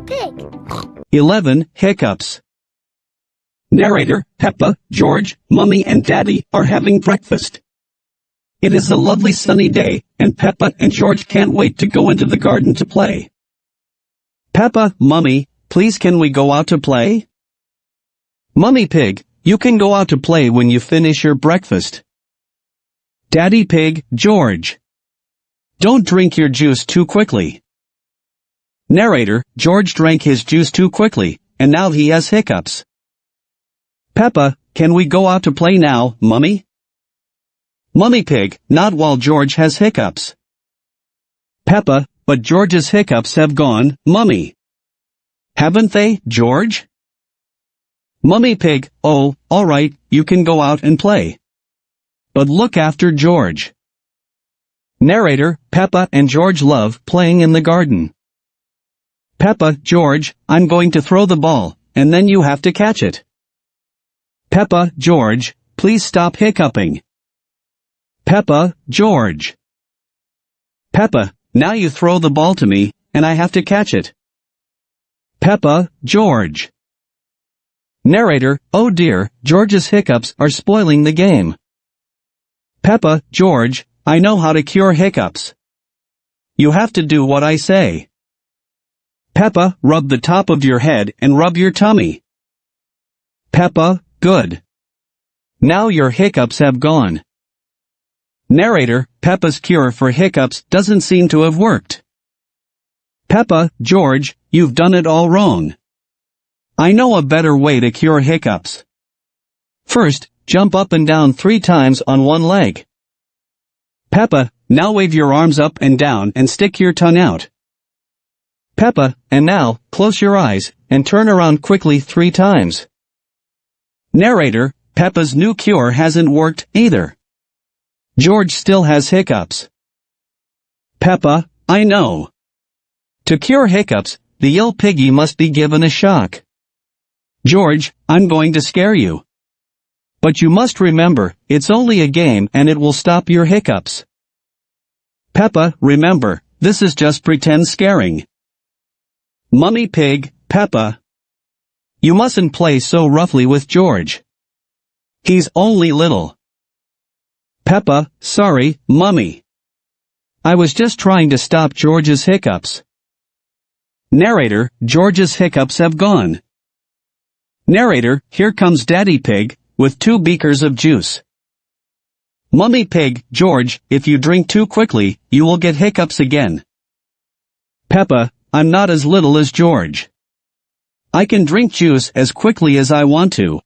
Pig. 11. Hiccups. Narrator, Peppa, George, Mummy, and Daddy are having breakfast. It is a lovely sunny day, and Peppa and George can't wait to go into the garden to play. Peppa, Mummy, please can we go out to play? Mummy Pig, you can go out to play when you finish your breakfast. Daddy Pig, George. Don't drink your juice too quickly. Narrator, George drank his juice too quickly, and now he has hiccups. Peppa, can we go out to play now, Mummy? Mummy Pig, not while George has hiccups. Peppa, but George's hiccups have gone, Mummy. Haven't they, George? Mummy Pig, oh, alright, you can go out and play. But look after George. Narrator, Peppa and George love playing in the garden. Peppa, George, I'm going to throw the ball, and then you have to catch it. Peppa, George, please stop hiccuping. Peppa, George. Peppa, now you throw the ball to me, and I have to catch it. Peppa, George. Narrator, oh dear, George's hiccups are spoiling the game. Peppa, George, I know how to cure hiccups. You have to do what I say. Peppa, rub the top of your head and rub your tummy. Peppa, good. Now your hiccups have gone. Narrator, Peppa's cure for hiccups doesn't seem to have worked. Peppa, George, you've done it all wrong. I know a better way to cure hiccups. First, jump up and down 3 times on one leg. Peppa, now wave your arms up and down and stick your tongue out. Peppa, and now, close your eyes, and turn around quickly 3 times. Narrator, Peppa's new cure hasn't worked either. George still has hiccups. Peppa, I know. To cure hiccups, the ill piggy must be given a shock. George, I'm going to scare you. But you must remember, it's only a game and it will stop your hiccups. Peppa, remember, this is just pretend scaring. Mummy Pig, Peppa. You mustn't play so roughly with George. He's only little. Peppa, sorry, Mummy. I was just trying to stop George's hiccups. Narrator, George's hiccups have gone. Narrator, here comes Daddy Pig, with 2 beakers of juice. Mummy Pig, George, if you drink too quickly, you will get hiccups again. Peppa, I'm not as little as George. I can drink juice as quickly as I want to.